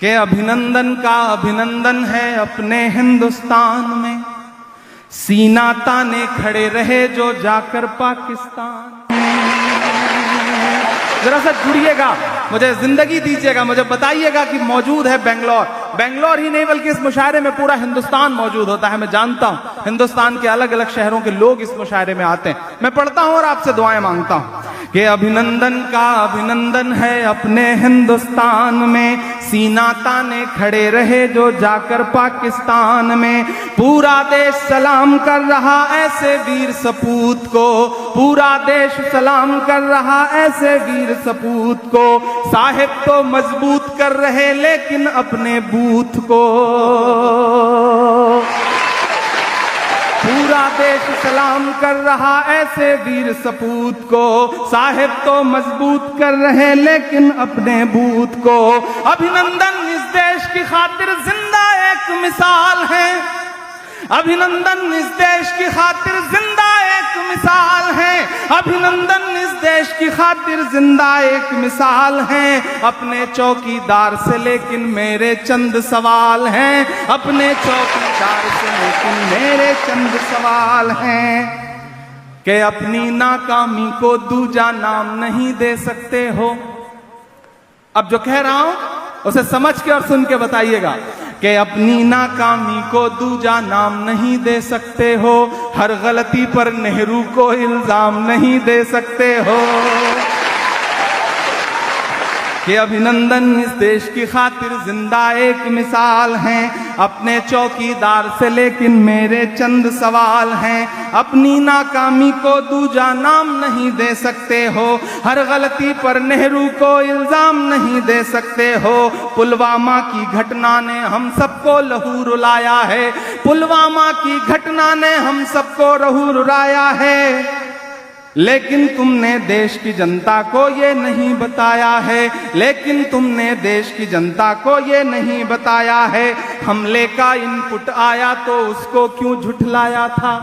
कि अभिनंदन का अभिनंदन है अपने हिंदुस्तान में, सीना ताने खड़े रहे जो जाकर पाकिस्तान। जरा सा जुड़िएगा, मुझे जिंदगी दीजिएगा, मुझे बताइएगा कि मौजूद है बेंगलोर ही नहीं बल्कि इस मुशायरे में पूरा हिंदुस्तान मौजूद होता है। मैं जानता हूं हिंदुस्तान के अलग अलग शहरों के लोग इस मुशायरे में आते हैं। मैं पढ़ता हूं और आपसे दुआएं मांगता हूं कि अभिनंदन का अभिनंदन है अपने हिंदुस्तान में, सीना ताने खड़े रहे जो जाकर पाकिस्तान में। पूरा देश सलाम कर रहा ऐसे वीर सपूत को, पूरा देश सलाम कर रहा ऐसे वीर सपूत को। साहिब तो मजबूत कर रहे लेकिन अपने बूथ को, पूरा देश सलाम कर रहा ऐसे वीर सपूत को। साहिब तो मजबूत कर रहे लेकिन अपने बूथ को। अभिनंदन इस देश की खातिर जिंदा एक मिसाल है, अभिनंदन इस देश की खातिर जिंदा एक मिसाल है, अभिनंदन इस देश की खातिर जिंदा एक मिसाल है। अपने चौकीदार से लेकिन मेरे चंद सवाल हैं, अपने चौकीदार से लेकिन मेरे चंद सवाल हैं। कि अपनी नाकामी को दूजा नाम नहीं दे सकते हो। अब जो कह रहा हूं उसे समझ के और सुन के बताइएगा कि अपनी नाकामी को दूजा नाम नहीं दे सकते हो, हर गलती पर नेहरू को इल्जाम नहीं दे सकते हो। कि अभिनंदन इस देश की खातिर जिंदा एक मिसाल हैं, अपने चौकीदार से लेकिन मेरे चंद सवाल हैं। अपनी नाकामी को दूजा नाम नहीं दे सकते हो, हर गलती पर नेहरू को इल्जाम नहीं दे सकते हो। पुलवामा की घटना ने हम सबको लहू रुलाया है, पुलवामा की घटना ने हम सबको लहू रुलाया है। लेकिन तुमने देश की जनता को ये नहीं बताया है, लेकिन तुमने देश की जनता को ये नहीं बताया है। हमले का इनपुट आया तो उसको क्यों झुठलाया था।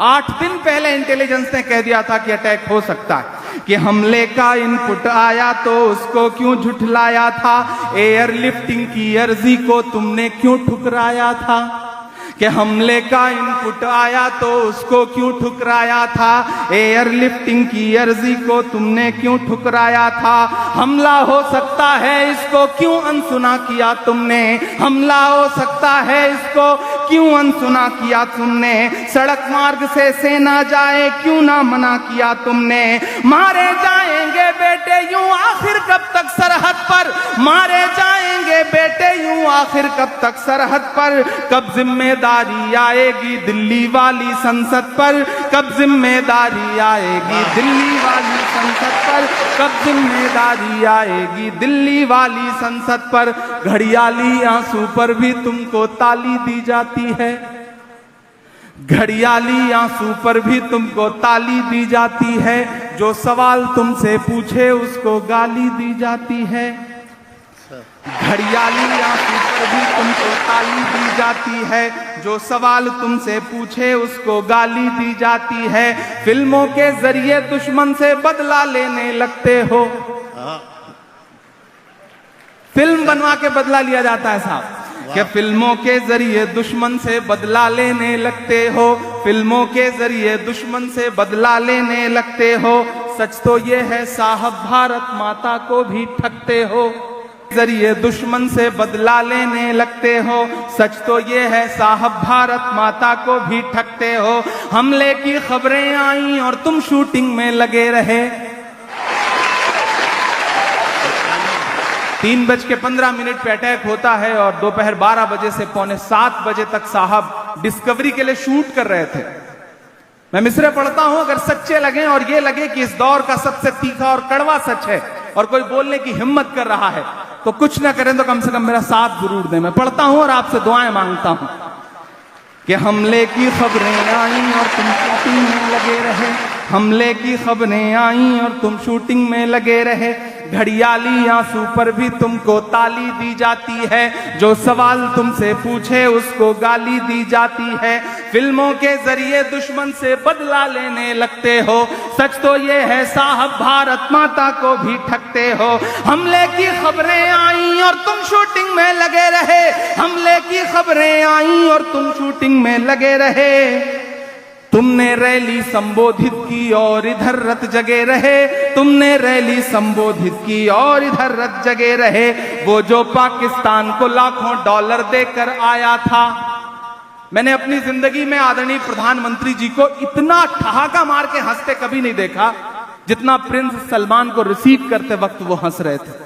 8 दिन पहले इंटेलिजेंस ने कह दिया था कि अटैक हो सकता है, कि हमले का इनपुट आया तो उसको क्यों झुठलाया था। एयरलिफ्टिंग की अर्जी को तुमने क्यों ठुकराया था। कि हमले का इनपुट आया तो उसको क्यों ठुकराया था। एयरलिफ्टिंग की अर्जी को तुमने क्यों ठुकराया था। हमला हो सकता है इसको क्यों अनसुना किया तुमने, हमला हो सकता है इसको क्यों अनसुना किया तुमने। सड़क मार्ग से सेना जाए क्यों ना मना किया तुमने। मारे जाएंगे बेटे यूं आखिर कब तक सरहद पर, मारे जाएंगे बेटे यूं आखिर कब तक सरहद पर। कब जिम्मेदारी आएगी दिल्ली वाली संसद पर, कब जिम्मेदारी आएगी दिल्ली वाली संसद पर, कब जिम्मेदारी आएगी दिल्ली वाली संसद पर। घड़ियाली आंसू पर भी तुमको ताली दी जाती है, घड़ियाली आंसू पर भी तुमको ताली दी जाती है। जो सवाल तुमसे पूछे उसको गाली दी जाती है, घड़ियाली आंसू पर भी तुमको ताली दी जाती है। जो सवाल तुमसे पूछे उसको गाली दी जाती है। फिल्मों के जरिए दुश्मन से बदला लेने लगते हो, फिल्म बनवा के बदला लिया जाता है साहब। कि फिल्मों के जरिए दुश्मन से बदला लेने लगते हो, फिल्मों के जरिए दुश्मन से बदला लेने लगते हो। सच तो ये है साहब भारत माता को भी ठगते हो, जरिए दुश्मन से बदला लेने लगते हो। सच तो ये है साहब भारत माता को भी ठगते हो। हमले की खबरें आई और तुम शूटिंग में लगे रहे। 3:15 पे अटैक होता है और दोपहर 12 बजे से पौने 7 बजे तक साहब डिस्कवरी के लिए शूट कर रहे थे। मैं मिसरे पढ़ता हूं, अगर सच्चे लगे और ये लगे कि इस दौर का सबसे तीखा और कड़वा सच है और कोई बोलने की हिम्मत कर रहा है तो कुछ ना करें तो कम से कम मेरा साथ जरूर दें। मैं पढ़ता हूं और आपसे दुआएं मांगता हूं कि हमले की खबरें आई और तुम शूटिंग में लगे रहे, हमले की खबरें आई और तुम शूटिंग में लगे रहे। घड़ियाली आंसू पर भी तुमको ताली दी जाती है, जो सवाल तुमसे पूछे उसको गाली दी जाती है। फिल्मों के जरिए दुश्मन से बदला लेने लगते हो, सच तो ये है साहब भारत माता को भी ठगते हो। हमले की खबरें आई और तुम शूटिंग में लगे रहे, हमले की खबरें आई और तुम शूटिंग में लगे रहे। तुमने रैली संबोधित की और इधर रत जगे रहे, तुमने रैली संबोधित की और इधर रत जगे रहे। वो जो पाकिस्तान को लाखों डॉलर देकर आया था, मैंने अपनी जिंदगी में आदरणीय प्रधानमंत्री जी को इतना ठहाका मार के हंसते कभी नहीं देखा जितना प्रिंस सलमान को रिसीव करते वक्त वो हंस रहे थे।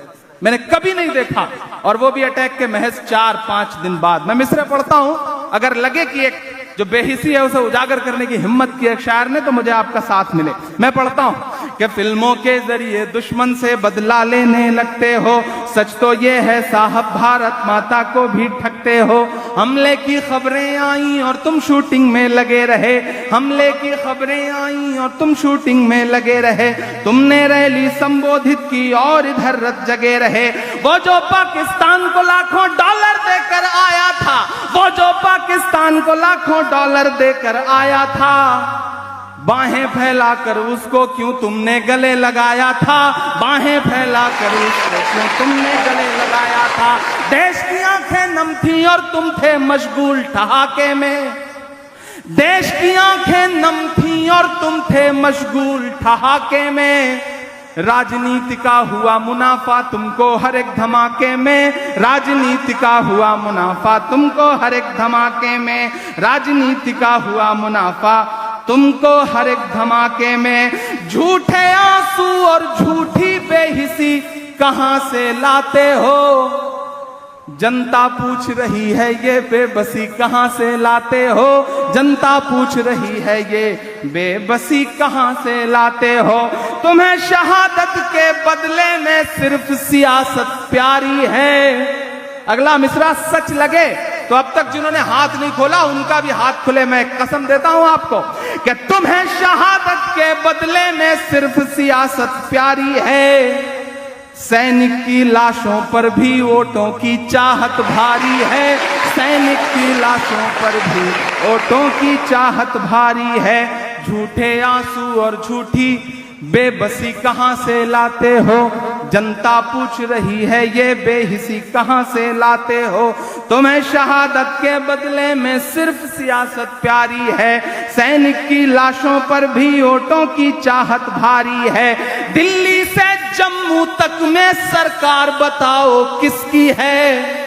मैंने कभी नहीं देखा, और वो भी अटैक के महज 4-5 दिन बाद। मैं मिसरे पढ़ता हूं, अगर लगे कि एक जो बेहिसी है उसे उजागर करने की हिम्मत की एक शायर ने, तो मुझे आपका साथ मिले। मैं पढ़ता हूं कि फिल्मों के जरिए दुश्मन से बदला लेने लगते हो, सच तो ये है साहब भारत माता को भी ठगते हो। हमले की खबरें आई और तुम शूटिंग में लगे रहे, हमले की खबरें आई और तुम शूटिंग में लगे रहे। तुमने रैली संबोधित की और इधर रत जगे रहे। वो जो पाकिस्तान को लाखों डॉलर देकर आया था, वो जो पाकिस्तान को लाखों डॉलर देकर आया था, बाहें फैलाकर उसको क्यों तुमने गले लगाया था, बाहें फैलाकर उसको क्यों तुमने गले लगाया था। देश की आंखें नम थी और तुम थे मशगूल ठहाके में, देश की आंखें नम थी और तुम थे मशगूल ठहाके में। राजनीति का हुआ मुनाफा तुमको हर एक धमाके में, राजनीति का हुआ मुनाफा तुमको हर एक धमाके में, राजनीति का हुआ मुनाफा तुमको हर एक धमाके में। झूठे आंसू और झूठी बेहिसी कहां से लाते हो, जनता पूछ रही है ये बेबसी कहां से लाते हो, जनता पूछ रही है ये बेबसी कहां से लाते हो। तुम्हें शहादत के बदले में सिर्फ सियासत प्यारी है। अगला मिसरा सच लगे तो अब तक जिन्होंने हाथ नहीं खोला उनका भी हाथ खुले। मैं कसम देता हूं आपको कि तुम्हें शहादत के बदले में सिर्फ सियासत प्यारी है। सैनिक की लाशों पर भी वोटों की चाहत भारी है, सैनिक की लाशों पर भी वोटों की चाहत भारी है। झूठे आंसू और झूठी बेबसी कहां से लाते हो, जनता पूछ रही है ये बेहिसी कहां से लाते हो। तुम्हें शहादत के बदले में सिर्फ सियासत प्यारी है, सैनिक की लाशों पर भी वोटों की चाहत भारी है। दिल्ली से जम्मू तक में सरकार बताओ किसकी है,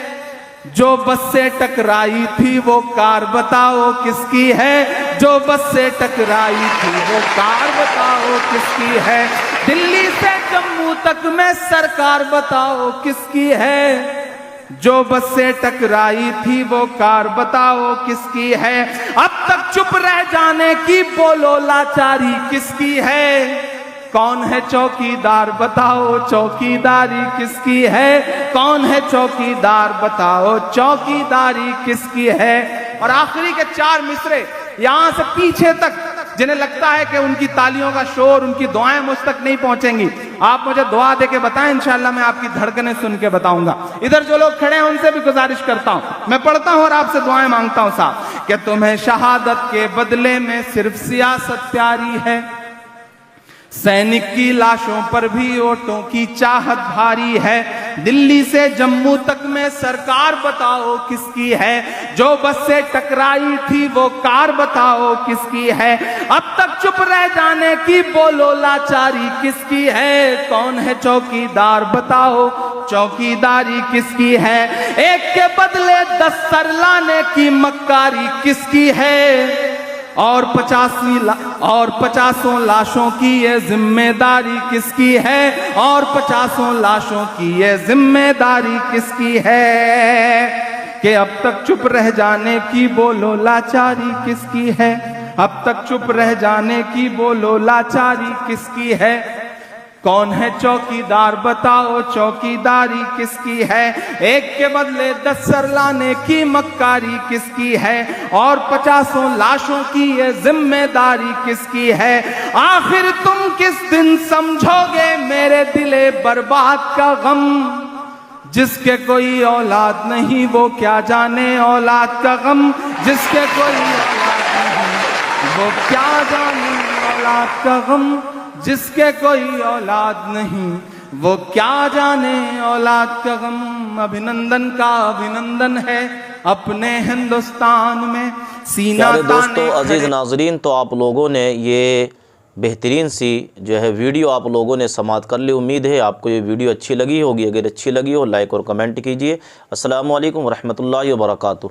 जो बस से टकराई थी वो कार बताओ किसकी है, जो बस से टकराई थी वो कार बताओ किसकी है। दिल्ली से जम्मू तक में सरकार बताओ किसकी है, जो बस से टकराई थी वो कार बताओ किसकी है। अब तक चुप रह जाने की बोलो लाचारी किसकी है, कौन है चौकीदार बताओ चौकीदारी किसकी है, कौन है चौकीदार बताओ चौकीदारी किसकी है। और आखिरी के 4 मिसरे यहां से पीछे तक, जिन्हें लगता है कि उनकी तालियों का शोर, उनकी दुआएं मुझ तक नहीं पहुंचेंगी, आप मुझे दुआ दे के बताएं, इंशाल्लाह मैं आपकी धड़कनें सुन के बताऊंगा। इधर जो लोग खड़े हैं उनसे भी गुजारिश करता हूं, मैं पढ़ता हूं और आपसे दुआएं मांगता हूं साहब, कि तुम्हें शहादत के बदले में सिर्फ सियासत प्यारी है, सैनिक की लाशों पर भी वोटों की चाहत भारी है। दिल्ली से जम्मू तक में सरकार बताओ किसकी है, जो बस से टकराई थी वो कार बताओ किसकी है। अब तक चुप रह जाने की बोलो लाचारी किसकी है, कौन है चौकीदार बताओ चौकीदारी किसकी है। एक के बदले 10 सर लाने की मक्कारी किसकी है, और 50 लाशों की ये जिम्मेदारी किसकी है, और 50 लाशों की ये जिम्मेदारी किसकी है। कि अब तक चुप रह जाने की बोलो लाचारी किसकी है, अब तक चुप रह जाने की बोलो लाचारी किसकी है। कौन है चौकीदार बताओ चौकीदारी किसकी है, एक के बदले 10 सर लाने की मक्कारी किसकी है, और 50 लाशों की ये जिम्मेदारी किसकी है। आखिर तुम किस दिन समझोगे मेरे दिले बर्बाद का गम, जिसके कोई औलाद नहीं वो क्या जाने औलाद का गम, जिसके कोई औलाद नहीं वो क्या जाने औलाद का गम, जिसके कोई औलाद नहीं वो क्या जाने औलाद का गम, अभिनंदन का अभिनंदन है अपने हिंदुस्तान में सीना प्यारे दोस्तों, ताने अजीज़ खड़े। नाजरीन, तो आप लोगों ने ये बेहतरीन सी जो है वीडियो आप लोगों ने समाअत कर ली। उम्मीद है आपको ये वीडियो अच्छी लगी होगी। अगर अच्छी लगी हो लाइक और कमेंट कीजिए। अस्सलामु अलैकुम रहमतुल्लाहि व बरकातुहू।